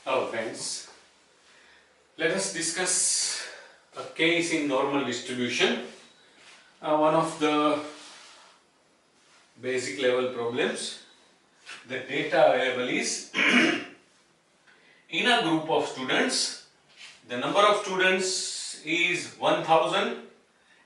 Hello friends, let us discuss a case in normal distribution, one of the basic level problems. The data available is in a group of students, the number of students is 1000,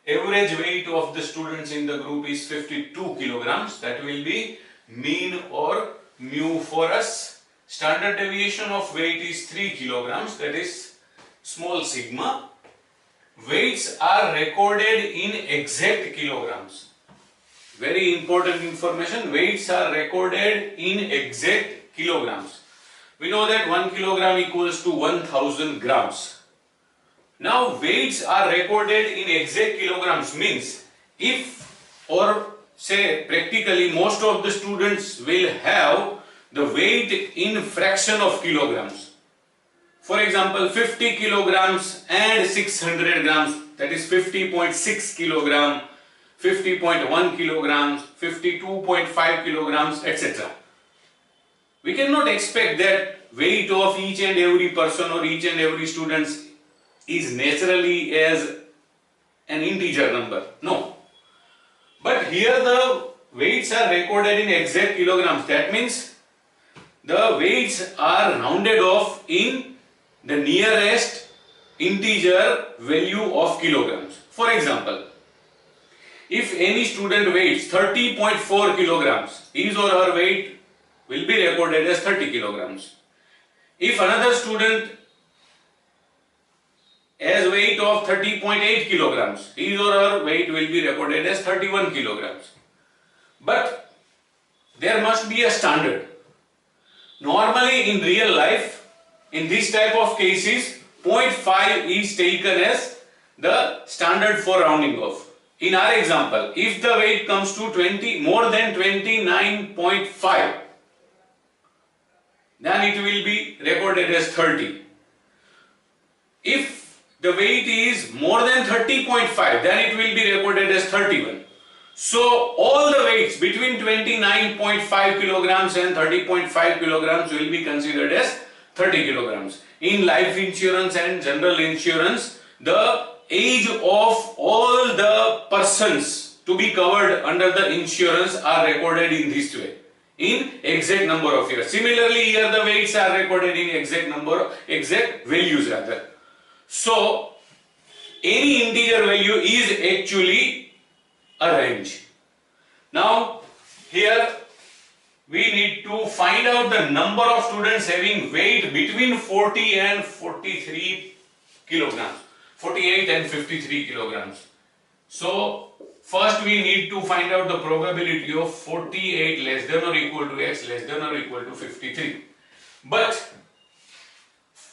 average weight of the students in the group is 52 kilograms, that will be mean or mu for us. Standard deviation of weight is 3 kilograms, that is small sigma. Weights are recorded in exact kilograms. Very important information, weights are recorded in exact kilograms. We know that 1 kilogram equals to 1000 grams. Now weights are recorded in exact kilograms means if, or say practically most of the students will have the weight in fraction of kilograms. For example, 50 kilograms and 600 grams, that is 50.6 kilogram, 50.1 kilograms, 52.5 kilograms, etc. We cannot expect that weight of each and every person or each and every student is naturally as an integer number. No. But here the weights are recorded in exact kilograms. That means the weights are rounded off in the nearest integer value of kilograms. For example, if any student weighs 30.4 kilograms, his or her weight will be recorded as 30 kilograms. If another student has weight of 30.8 kilograms, his or her weight will be recorded as 31 kilograms. But there must be a standard. Normally in real life, in this type of cases, 0.5 is taken as the standard for rounding off. In our example, if the weight comes to more than 29.5, then it will be recorded as 30. If the weight is more than 30.5, then it will be recorded as 31. So all the weights between 29.5 kilograms and 30.5 kilograms will be considered as 30 kilograms. In life insurance and general insurance, the age of all the persons to be covered under the insurance are recorded in this way, in exact number of years. Similarly, here the weights are recorded in exact values rather. So any integer value is actually a range. Now here we need to find out the number of students having weight between 40 and 43 kilograms, 48 and 53 kilograms. So first we need to find out the probability of 48 less than or equal to x less than or equal to 53. But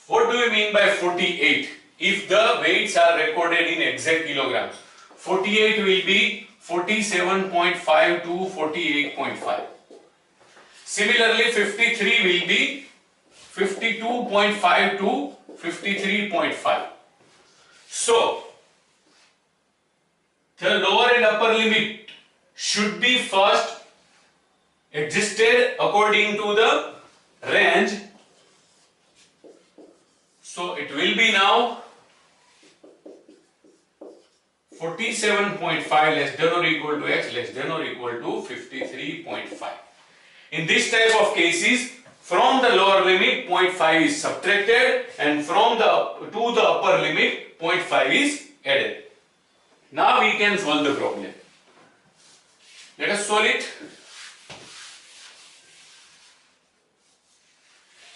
what do we mean by 48? If the weights are recorded in exact kilograms, 48 will be 47.5 to 48.5. Similarly, 53 will be 52.5 to 53.5. So, the lower and upper limit should be first adjusted according to the range. So, it will be now 47.5 less than or equal to x less than or equal to 53.5. In this type of cases, from the lower limit 0.5 is subtracted and from the to the upper limit 0.5 is added. Now we can solve the problem. Let us solve it.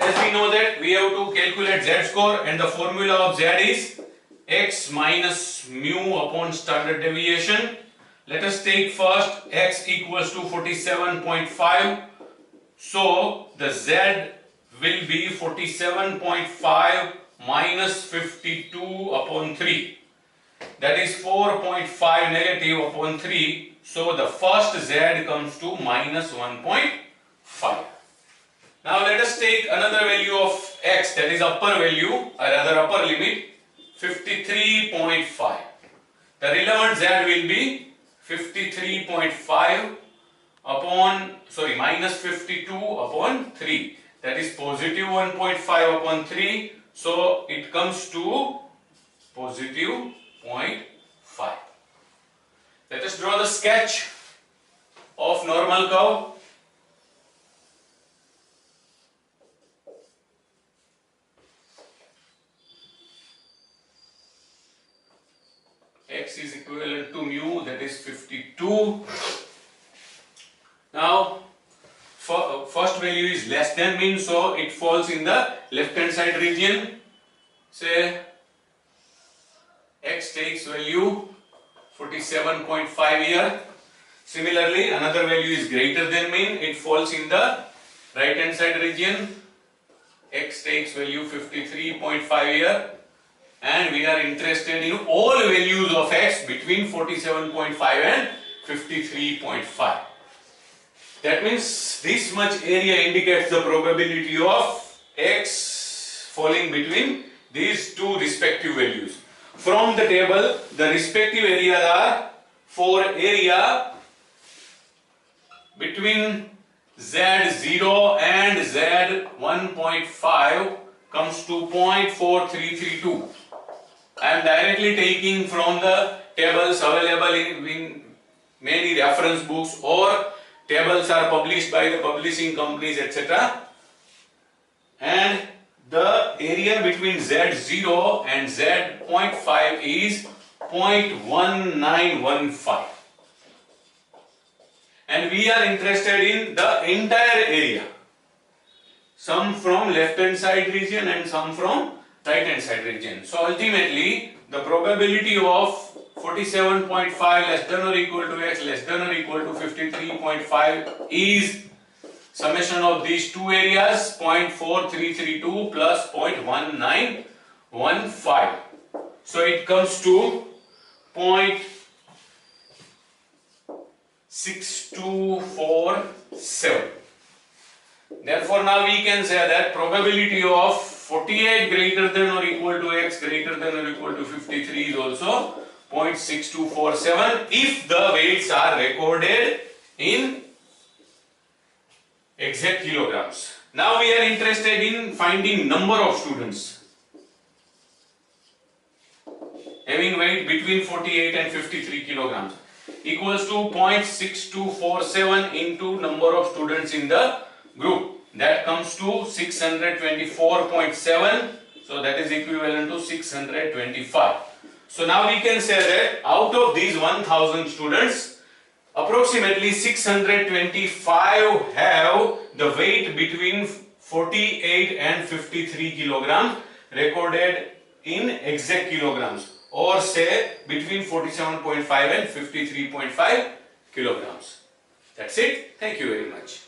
As we know that we have to calculate z-score and the formula of z is x minus mu upon standard deviation. Let us take first x equals to 47.5. So the z will be 47.5 minus 52 upon 3. That is 4.5 negative upon 3. So the first z comes to minus 1.5. Now let us take another value of x, that is upper value or rather upper limit, 53.5. The relevant z will be 53.5 upon minus 52 upon 3. that is positive 1.5 upon 3. So it comes to positive 0.5. Let us draw the sketch of normal curve. X is equivalent to mu, that is 52. Now first value is less than mean, so it falls in the left hand side region. Say X takes value 47.5 here. Similarly, another value is greater than mean, it falls in the right hand side region. X takes value 53.5 here. And we are interested in all values of X between 47.5 and 53.5. That means this much area indicates the probability of X falling between these two respective values. From the table, the respective areas are, for area between Z0 and Z1.5 comes to 0.4332. I am directly taking from the tables available in many reference books, or tables are published by the publishing companies, etc. And the area between Z0 and Z.5 is 0.1915. And we are interested in the entire area. Some from left hand side region and some from right hand side region. So ultimately the probability of 47.5 less than or equal to X less than or equal to 53.5 is summation of these two areas, 0.4332 plus 0.1915. So it comes to 0.6247. Therefore now we can say that probability of 48 greater than or equal to X greater than or equal to 53 is also 0.6247 if the weights are recorded in exact kilograms. Now we are interested in finding number of students having weight between 48 and 53 kilograms, equals to 0.6247 into number of students in the group. That comes to 624.7. So that is equivalent to 625. So now we can say that out of these 1000 students, approximately 625 have the weight between 48 and 53 kilograms recorded in exact kilograms, or say between 47.5 and 53.5 kilograms. That's it. Thank you very much.